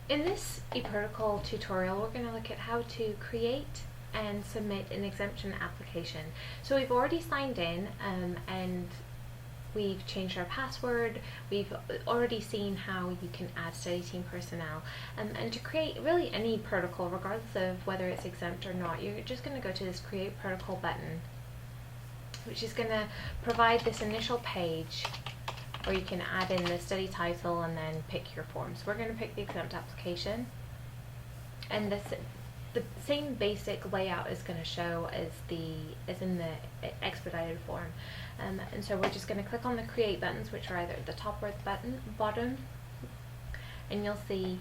In this eProtocol tutorial, we're going to look at how to create and submit an exemption application. So we've already signed in and we've changed our password. We've already seen how you can add study team personnel. And to create really any protocol, regardless of whether it's exempt or not, you're just going to go to this Create Protocol button, which is going to provide this initial page where you can add in the study title and then pick your form. So we're going to pick the exempt application, and the same basic layout is going to show as in the expedited form. And so we're just going to click on the create buttons, which are either at the top or at the bottom, and you'll see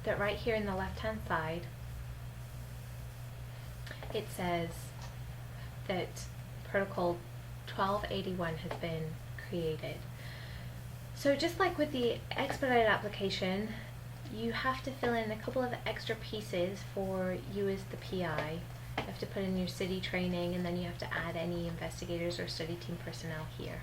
that right here in the left hand side it says that protocol 1281 has been created. So just like with the expedited application, you have to fill in a couple of extra pieces for you as the PI. You have to put in your city training, and then you have to add any investigators or study team personnel here.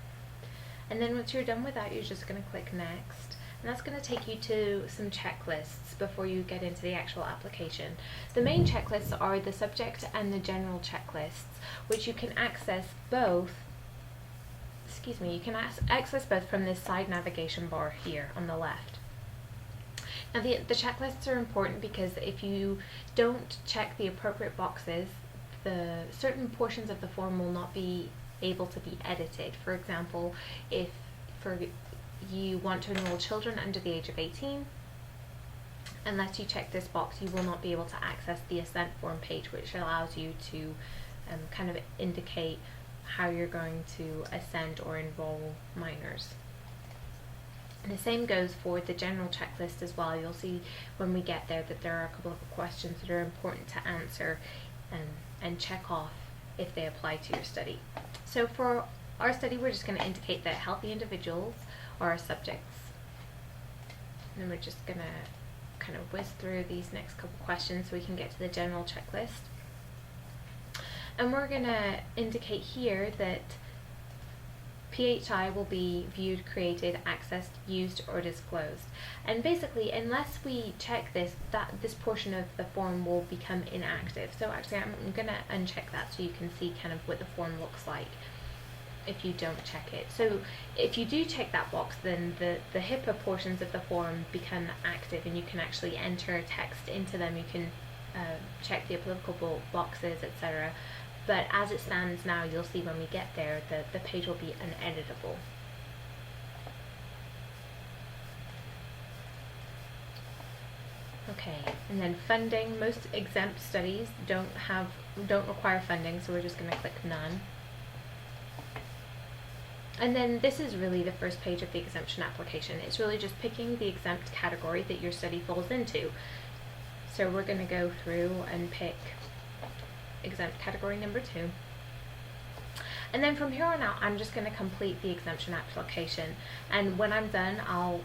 And then once you're done with that, you're just going to click next, and that's going to take you to some checklists before you get into the actual application. The main checklists are the subject and the general checklists, which you can access both from this side navigation bar here on the left. Now the checklists are important because if you don't check the appropriate boxes, the certain portions of the form will not be able to be edited. For example, if you want to enroll children under the age of 18, unless you check this box, you will not be able to access the assent form page, which allows you to kind of indicate how you're going to assent or enroll minors. And the same goes for the general checklist as well. You'll see when we get there that there are a couple of questions that are important to answer and check off if they apply to your study. So for our study, we're just going to indicate that healthy individuals are our subjects. And then we're just going to kind of whiz through these next couple questions so we can get to the general checklist. And we're going to indicate here that PHI will be viewed, created, accessed, used, or disclosed. And basically, unless we check this, this portion of the form will become inactive. So actually, I'm going to uncheck that so you can see kind of what the form looks like if you don't check it. So if you do check that box, then the HIPAA portions of the form become active, and you can actually enter text into them. You can check the applicable boxes, etc. But as it stands now, you'll see when we get there that the page will be uneditable. Okay, and then funding. Most exempt studies don't require funding, so we're just going to click none. And then this is really the first page of the exemption application. It's really just picking the exempt category that your study falls into. So we're going to go through and pick exempt category number 2. And then from here on out, I'm just going to complete the exemption application. And when I'm done, I'll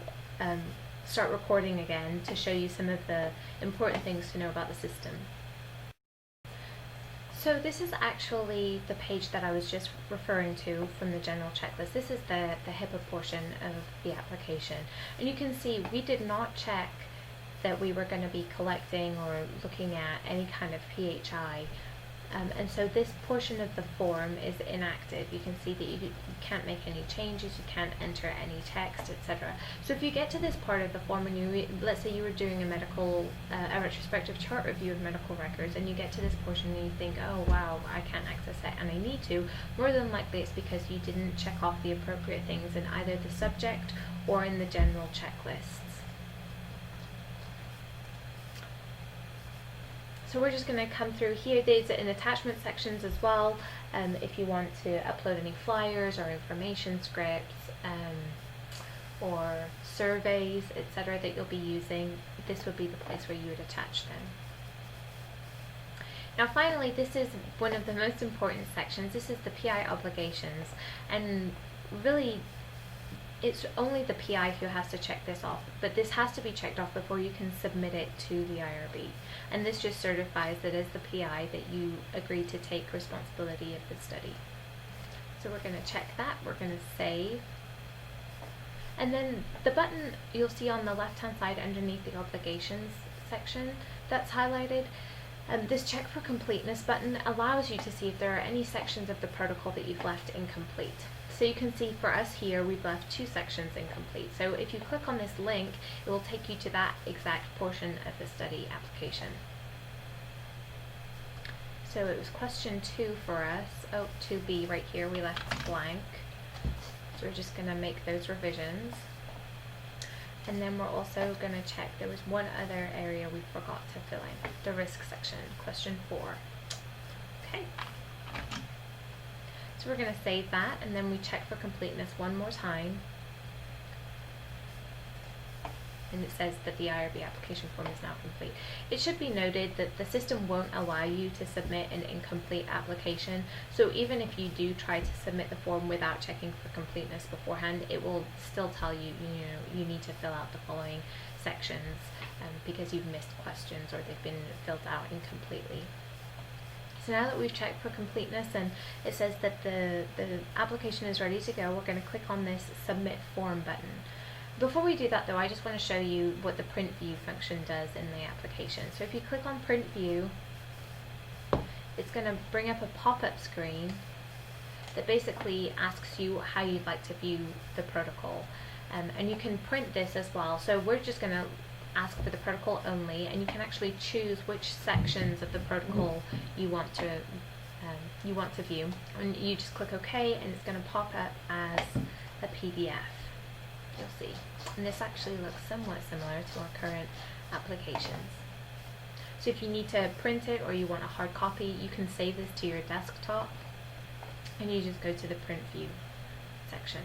start recording again to show you some of the important things to know about the system. So this is actually the page that I was just referring to from the general checklist. This is the HIPAA portion of the application. And you can see we did not check that we were going to be collecting or looking at any kind of PHI. And so this portion of the form is inactive. You can see that you can't make any changes, you can't enter any text, etc. So if you get to this part of the form and let's say you were doing a retrospective chart review of medical records, and you get to this portion and you think, oh wow, I can't access that and I need to, more than likely it's because you didn't check off the appropriate things in either the subject or in the general checklists. So we're just going to come through here. There's in attachment sections as well. If you want to upload any flyers or information scripts or surveys, etc. that you'll be using, this would be the place where you would attach them. Now finally, this is one of the most important sections. This is the PI obligations, and really it's only the PI who has to check this off, but this has to be checked off before you can submit it to the IRB. And this just certifies that as the PI that you agree to take responsibility of the study. So we're going to check that, we're going to save, And then the button you'll see on the left hand side underneath the obligations section that's highlighted. This check for completeness button allows you to see if there are any sections of the protocol that you've left incomplete. So you can see for us here we've left 2 sections incomplete. So if you click on this link, it will take you to that exact portion of the study application. So it was question 2 for us. Oh, 2B right here we left blank. So we're just going to make those revisions. And then we're also going to check, there was one other area we forgot to fill in, the risk section, question 4. Okay. So we're going to save that, and then we check for completeness one more time. And it says that the IRB application form is now complete. It should be noted that the system won't allow you to submit an incomplete application. So even if you do try to submit the form without checking for completeness beforehand, it will still tell you, you need to fill out the following sections because you've missed questions or they've been filled out incompletely. So now that we've checked for completeness and it says that the application is ready to go, we're going to click on this Submit Form button. Before we do that though, I just want to show you what the print view function does in the application. So if you click on print view, it's going to bring up a pop-up screen that basically asks you how you'd like to view the protocol. And you can print this as well. So we're just going to ask for the protocol only, and you can actually choose which sections of the protocol you want to view. And you just click OK, and it's going to pop up as a PDF. You'll see. And this actually looks somewhat similar to our current applications. So if you need to print it or you want a hard copy, you can save this to your desktop and you just go to the print view section.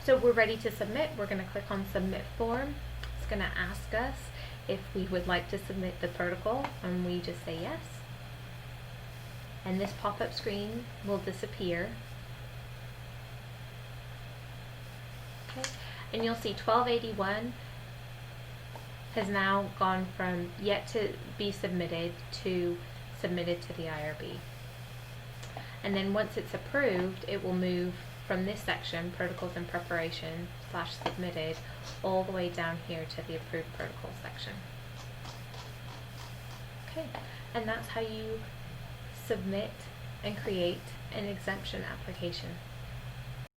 So we're ready to submit. We're going to click on Submit Form. It's going to ask us if we would like to submit the protocol, and we just say yes. And this pop-up screen will disappear. Okay. And you'll see 1281 has now gone from yet to be submitted to submitted to the IRB. And then once it's approved, it will move from this section, Protocols in Preparation / Submitted, all the way down here to the Approved Protocol section. Okay, and that's how you submit and create an exemption application.